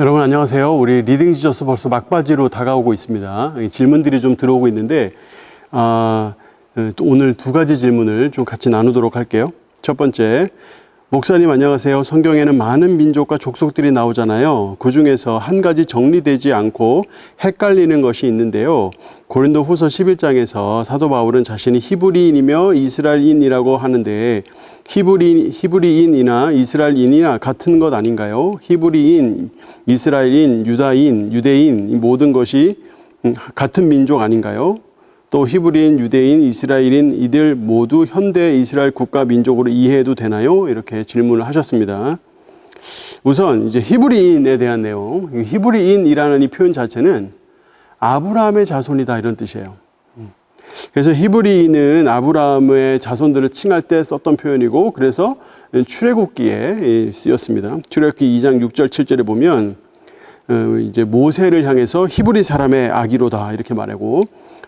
여러분 안녕하세요. 우리 리딩 지저스 벌써 막바지로 다가오고 있습니다. 질문들이 좀 들어오고 있는데 오늘 두 가지 질문을 좀 같이 나누도록 할게요. 첫 번째, 목사님 안녕하세요. 성경에는 많은 민족과 족속들이 나오잖아요. 그 중에서 한 가지 정리되지 않고 헷갈리는 것이 있는데요. 고린도 후서 11장에서 사도 바울은 자신이 히브리인이며 이스라엘인이라고 하는데 히브리인이나 이스라엘인이나 같은 것 아닌가요? 히브리인, 이스라엘인, 유다인, 유대인 이 모든 것이 같은 민족 아닌가요? 또 히브리인, 유대인, 이스라엘인 이들 모두 현대 이스라엘 국가 민족으로 이해해도 되나요? 이렇게 질문을 하셨습니다. 우선 이제 히브리인에 대한 내용, 히브리인이라는 이 표현 자체는 아브라함의 자손이다 이런 뜻이에요. 그래서 히브리인은 아브라함의 자손들을 칭할 때 썼던 표현이고, 그래서 출애굽기에 쓰였습니다. 출애굽기 2장 6절 7절에 보면 이제 모세를 향해서 히브리 사람의 아기로다 이렇게 말하고,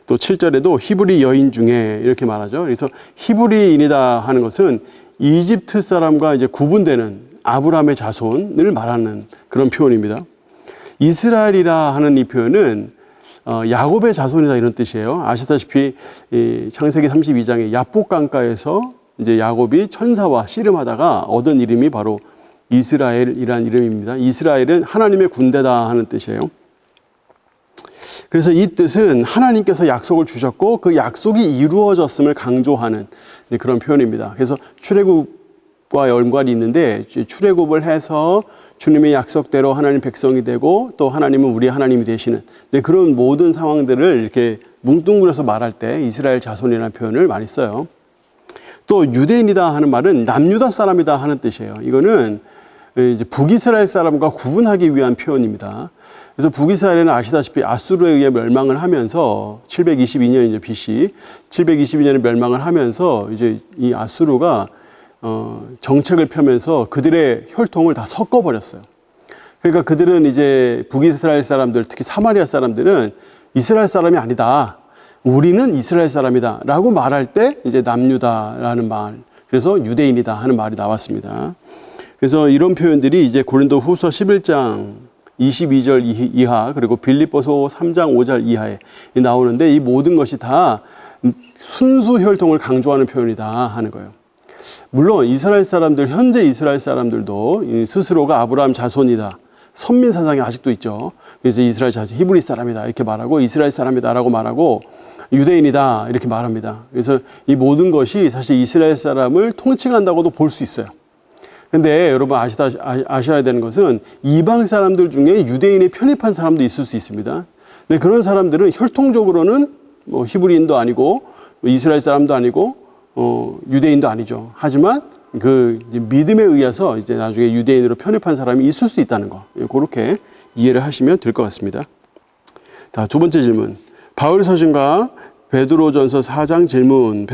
또 7절에도 히브리 여인 중에 이렇게 말하죠. 그래서 히브리인이다 하는 것은 이집트 사람과 이제 구분되는 아브라함의 자손을 말하는 그런 표현입니다. 이스라엘이라 하는 이 표현은 야곱의 자손이다 이런 뜻이에요. 아시다시피 창세기 32장의 야복 강가에서 이제 야곱이 천사와 씨름하다가 얻은 이름이 바로 이스라엘이라는 이름입니다. 이스라엘은 하나님의 군대다 하는 뜻이에요. 그래서 이 뜻은 하나님께서 약속을 주셨고 그 약속이 이루어졌음을 강조하는 그런 표현입니다. 그래서 출애굽과 연관이 있는데, 출애굽을 해서 주님의 약속대로 하나님 백성이 되고 또 하나님은 우리 하나님이 되시는 그런 모든 상황들을 이렇게 뭉뚱그려서 말할 때 이스라엘 자손이라는 표현을 많이 써요. 또 유대인이다 하는 말은 남유다 사람이다 하는 뜻이에요. 이거는 이제 북이스라엘 사람과 구분하기 위한 표현입니다. 그래서 북이스라엘은 아시다시피 아수르에 의해 멸망을 하면서 722년 이제 BC 722년에 멸망을 하면서 이제 이 아수르가 정책을 펴면서 그들의 혈통을 다 섞어버렸어요. 그러니까 그들은 이제 북이스라엘 사람들, 특히 사마리아 사람들은 이스라엘 사람이 아니다. 우리는 이스라엘 사람이다. 라고 말할 때 이제 남유다라는 말, 그래서 유대인이다 하는 말이 나왔습니다. 그래서 이런 표현들이 이제 고린도 후서 11장 22절 이하, 그리고 빌립보서 3장 5절 이하에 나오는데 이 모든 것이 다 순수 혈통을 강조하는 표현이다 하는 거예요. 물론 이스라엘 사람들, 현재 이스라엘 사람들도 스스로가 아브라함 자손이다, 선민 사상이 아직도 있죠. 그래서 이스라엘 자손, 히브리 사람이다 이렇게 말하고, 이스라엘 사람이다라고 말하고, 유대인이다 이렇게 말합니다. 그래서 이 모든 것이 사실 이스라엘 사람을 통칭한다고도 볼 수 있어요. 근데 여러분 아셔야 되는 것은 이방 사람들 중에 유대인에 편입한 사람도 있을 수 있습니다. 근데 그런 사람들은 혈통적으로는 뭐 히브리인도 아니고 이스라엘 사람도 아니고 유대인도 아니죠. 하지만 그 믿음에 의해서 이제 나중에 유대인으로 편입한 사람이 있을 수 있다는 거, 그렇게 이해를 하시면 될 것 같습니다. 자, 두 번째 질문. 바울 서신과 베드로전서 4장 질문.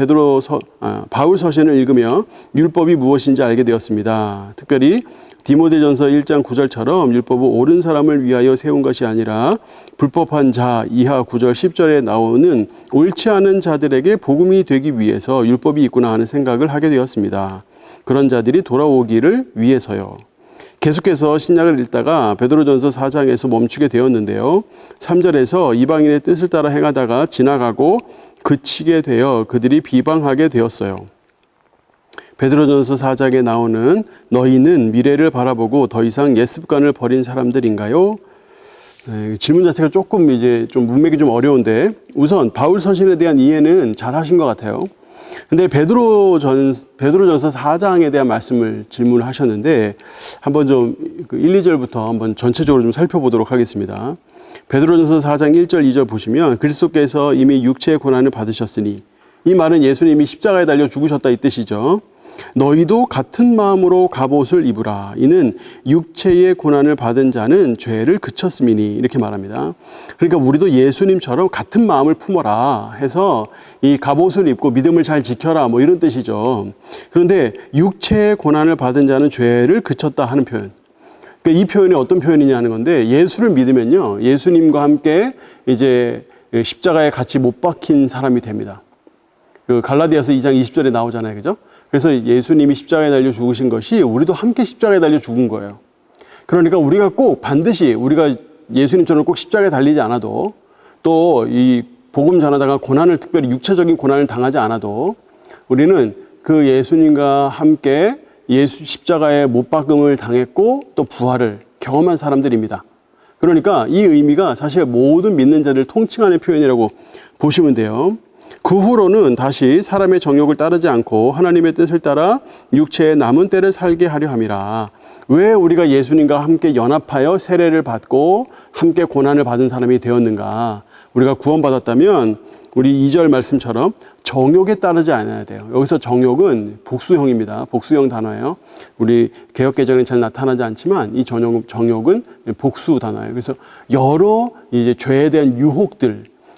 바울 서신을 읽으며 율법이 무엇인지 알게 되었습니다. 특별히 디모데전서 1장 9절처럼 율법은 옳은 사람을 위하여 세운 것이 아니라 불법한 자 이하 9절 10절에 나오는 옳지 않은 자들에게 복음이 되기 위해서 율법이 있구나 하는 생각을 하게 되었습니다. 그런 자들이 돌아오기를 위해서요. 계속해서 신약을 읽다가 베드로전서 4장에서 멈추게 되었는데요. 3절에서 이방인의 뜻을 따라 행하다가 지나가고 그치게 되어 그들이 비방하게 되었어요. 베드로전서 4장에 나오는 너희는 미래를 바라보고 더 이상 옛 습관을 버린 사람들인가요? 네, 질문 자체가 조금 이제 좀 문맥이 좀 어려운데, 우선 바울 서신에 대한 이해는 잘 하신 것 같아요. 근데 베드로전서 4장에 대한 말씀을 질문하셨는데 한번 좀 1, 2절부터 한번 전체적으로 좀 살펴보도록 하겠습니다. 베드로전서 4장 1절 2절 보시면 그리스도께서 이미 육체의 고난을 받으셨으니, 이 말은 예수님이 십자가에 달려 죽으셨다 이 뜻이죠. 너희도 같은 마음으로 갑옷을 입으라. 이는 육체의 고난을 받은 자는 죄를 그쳤음이니, 이렇게 말합니다. 그러니까 우리도 예수님처럼 같은 마음을 품어라 해서 이 갑옷을 입고 믿음을 잘 지켜라 뭐 이런 뜻이죠. 그런데 육체의 고난을 받은 자는 죄를 그쳤다 하는 표현, 그러니까 이 표현이 어떤 표현이냐 하는 건데, 예수를 믿으면요 예수님과 함께 이제 십자가에 같이 못 박힌 사람이 됩니다. 그 갈라디아서 2장 20절에 나오잖아요, 그죠? 그래서 예수님이 십자가에 달려 죽으신 것이 우리도 함께 십자가에 달려 죽은 거예요. 그러니까 우리가 꼭 반드시 우리가 예수님처럼 꼭 십자가에 달리지 않아도 또 이 복음 전하다가 고난을 특별히 육체적인 고난을 당하지 않아도 우리는 그 예수님과 함께 십자가에 못 박음을 당했고 또 부활을 경험한 사람들입니다. 그러니까 이 의미가 사실 모든 믿는 자들을 통칭하는 표현이라고 보시면 돼요. 그 후로는 다시 사람의 정욕을 따르지 않고 하나님의 뜻을 따라 육체의 남은 때를 살게 하려 함이라. 왜 우리가 예수님과 함께 연합하여 세례를 받고 함께 고난을 받은 사람이 되었는가? 우리가 구원받았다면 우리 2절 말씀처럼 정욕에 따르지 않아야 돼요. 여기서 정욕은 복수형입니다. 복수형 단어예요. 우리 개역개정에 잘 나타나지 않지만 이 정욕은 복수 단어예요. 그래서 여러 이제 죄에 대한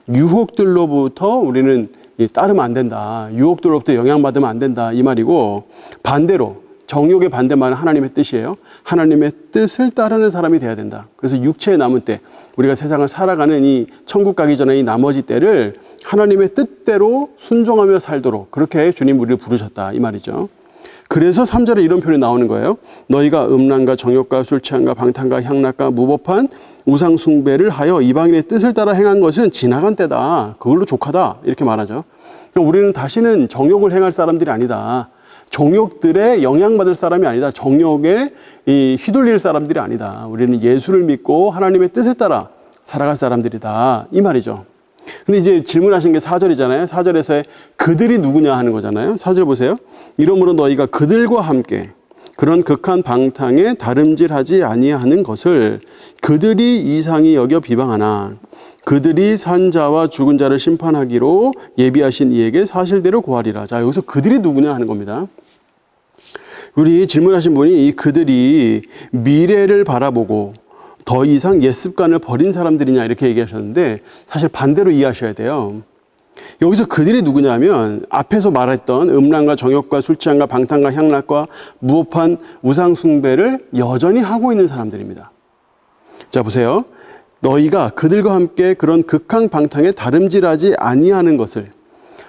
유혹들로부터 우리는 따르면 안 된다. 유혹들로부터 영향받으면 안 된다. 이 말이고, 반대로 정욕의 반대말은 하나님의 뜻이에요. 하나님의 뜻을 따르는 사람이 돼야 된다. 그래서 육체의 남은 때, 우리가 세상을 살아가는 이 천국 가기 전에 이 나머지 때를 하나님의 뜻대로 순종하며 살도록 그렇게 주님 우리를 부르셨다. 이 말이죠. 그래서 3절에 이런 표현이 나오는 거예요. 너희가 음란과 정욕과 술취함과 방탕과 향락과 무법한 우상 숭배를 하여 이방인의 뜻을 따라 행한 것은 지나간 때다. 그걸로 족하다. 이렇게 말하죠. 그러니까 우리는 다시는 정욕을 행할 사람들이 아니다. 정욕들에 영향받을 사람이 아니다. 정욕에 휘둘릴 사람들이 아니다. 우리는 예수를 믿고 하나님의 뜻에 따라 살아갈 사람들이다. 이 말이죠. 근데 이제 질문하신 게 4절이잖아요. 4절에서의 그들이 누구냐 하는 거잖아요. 4절 보세요. 이러므로 너희가 그들과 함께 그런 극한 방탕에 다름질하지 아니하는 것을 그들이 이상히 여겨 비방하나 그들이 산 자와 죽은 자를 심판하기로 예비하신 이에게 사실대로 고하리라. 자, 여기서 그들이 누구냐 하는 겁니다. 우리 질문하신 분이 이 그들이 미래를 바라보고 더 이상 옛 습관을 버린 사람들이냐 이렇게 얘기하셨는데 사실 반대로 이해하셔야 돼요. 여기서 그들이 누구냐면 앞에서 말했던 음란과 정욕과 술취함과 방탕과 향락과 무법한 우상 숭배를 여전히 하고 있는 사람들입니다. 자, 보세요. 너희가 그들과 함께 그런 극한 방탕에 다름질하지 아니하는 것을,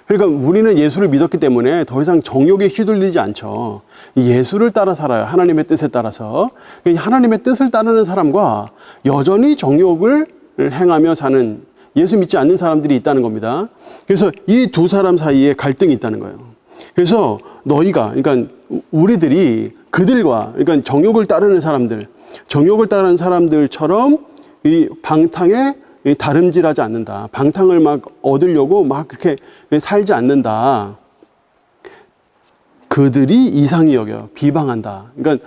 그러니까 우리는 예수를 믿었기 때문에 더 이상 정욕에 휘둘리지 않죠. 예수를 따라 살아요. 하나님의 뜻에 따라서. 하나님의 뜻을 따르는 사람과 여전히 정욕을 행하며 사는 예수 믿지 않는 사람들이 있다는 겁니다. 그래서 이 두 사람 사이에 갈등이 있다는 거예요. 그래서 너희가, 그러니까 우리들이 그들과, 그러니까 정욕을 따르는 사람들처럼 이 방탕에 다름질하지 않는다. 방탕을 막 얻으려고 막 그렇게 살지 않는다. 그들이 이상히 여겨 비방한다. 그러니까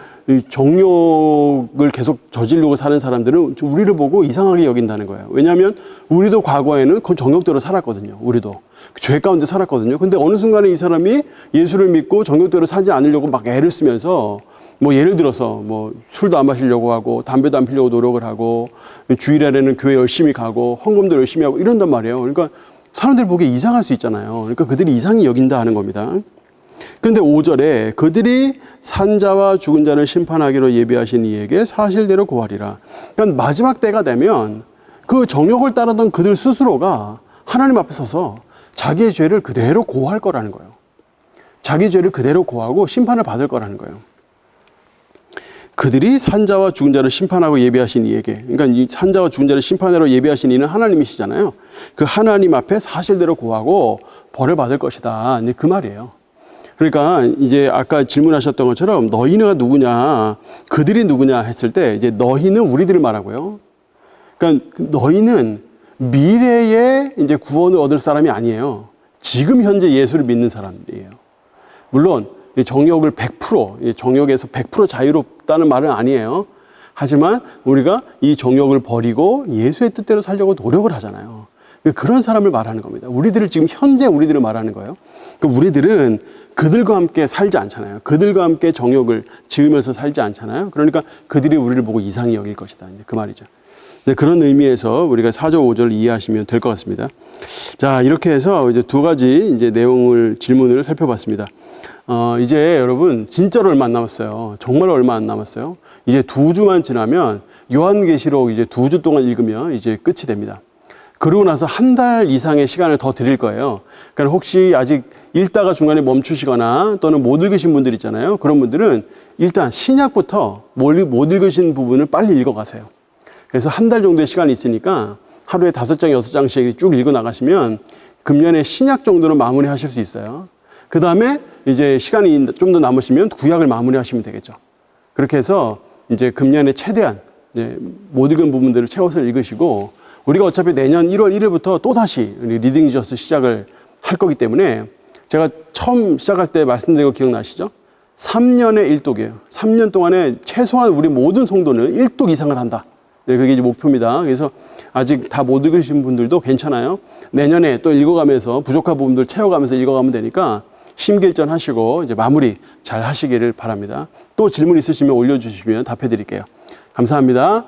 정욕을 계속 저지르고 사는 사람들은 우리를 보고 이상하게 여긴다는 거예요. 왜냐하면 우리도 과거에는 그 정욕대로 살았거든요. 우리도 죄 가운데 살았거든요. 근데 어느 순간에 이 사람이 예수를 믿고 정욕대로 살지 않으려고 막 애를 쓰면서 뭐 예를 들어서 뭐 술도 안 마시려고 하고 담배도 안 피려고 노력을 하고 주일에는 교회 열심히 가고 헌금도 열심히 하고 이런단 말이에요. 그러니까 사람들이 보기에 이상할 수 있잖아요. 그러니까 그들이 이상히 여긴다 하는 겁니다. 그런데 5절에 그들이 산 자와 죽은 자를 심판하기로 예비하신 이에게 사실대로 고하리라. 그러니까 마지막 때가 되면 그 정욕을 따르던 그들 스스로가 하나님 앞에 서서 자기의 죄를 그대로 고할 거라는 거예요. 자기 죄를 그대로 고하고 심판을 받을 거라는 거예요. 그들이 산자와 죽은 자를 심판하고 예비하신 이에게, 그러니까 이 산자와 죽은 자를 심판하러 예비하신 이는 하나님이시잖아요. 그 하나님 앞에 사실대로 고하고 벌을 받을 것이다. 그 말이에요. 그러니까 이제 아까 질문하셨던 것처럼 너희가 누구냐, 그들이 누구냐 했을 때 이제 너희는 우리들을 말하고요. 그러니까 너희는 미래에 이제 구원을 얻을 사람이 아니에요. 지금 현재 예수를 믿는 사람들이에요. 물론 정욕을 100%, 정욕에서 100% 자유롭다는 말은 아니에요. 하지만 우리가 이 정욕을 버리고 예수의 뜻대로 살려고 노력을 하잖아요. 그런 사람을 말하는 겁니다. 우리들을 지금 현재 우리들을 말하는 거예요. 그러니까 우리들은 그들과 함께 살지 않잖아요. 그들과 함께 정욕을 지으면서 살지 않잖아요. 그러니까 그들이 우리를 보고 이상히 여길 것이다. 이제 그 말이죠. 네, 그런 의미에서 우리가 4절, 5절을 이해하시면 될 것 같습니다. 자, 이렇게 해서 이제 두 가지 이제 질문을 살펴봤습니다. 이제 여러분 진짜로 얼마 안 남았어요. 정말 얼마 안 남았어요. 이제 2주만 지나면 요한계시록 이제 2주 동안 읽으면 이제 끝이 됩니다. 그러고 나서 한 달 이상의 시간을 더 드릴 거예요. 그러니까 혹시 아직 읽다가 중간에 멈추시거나 또는 못 읽으신 분들 있잖아요. 그런 분들은 일단 신약부터 못 읽으신 부분을 빨리 읽어가세요. 그래서 한 달 정도의 시간이 있으니까 하루에 5장, 6장씩 쭉 읽어 나가시면 금년에 신약 정도는 마무리 하실 수 있어요. 그 다음에 이제 시간이 좀 더 남으시면 구약을 마무리 하시면 되겠죠. 그렇게 해서 이제 금년에 최대한 이제 못 읽은 부분들을 채워서 읽으시고, 우리가 어차피 내년 1월 1일부터 또다시 리딩 지저스 시작을 할 거기 때문에 제가 처음 시작할 때 말씀드린 거 기억나시죠? 3년의 1독이에요. 3년 동안에 최소한 우리 모든 성도는 1독 이상을 한다. 네, 그게 이제 목표입니다. 그래서 아직 다 못 읽으신 분들도 괜찮아요. 내년에 또 읽어가면서 부족한 부분들 채워가면서 읽어가면 되니까 심길전 하시고 이제 마무리 잘 하시기를 바랍니다. 또 질문 있으시면 올려주시면 답해 드릴게요. 감사합니다.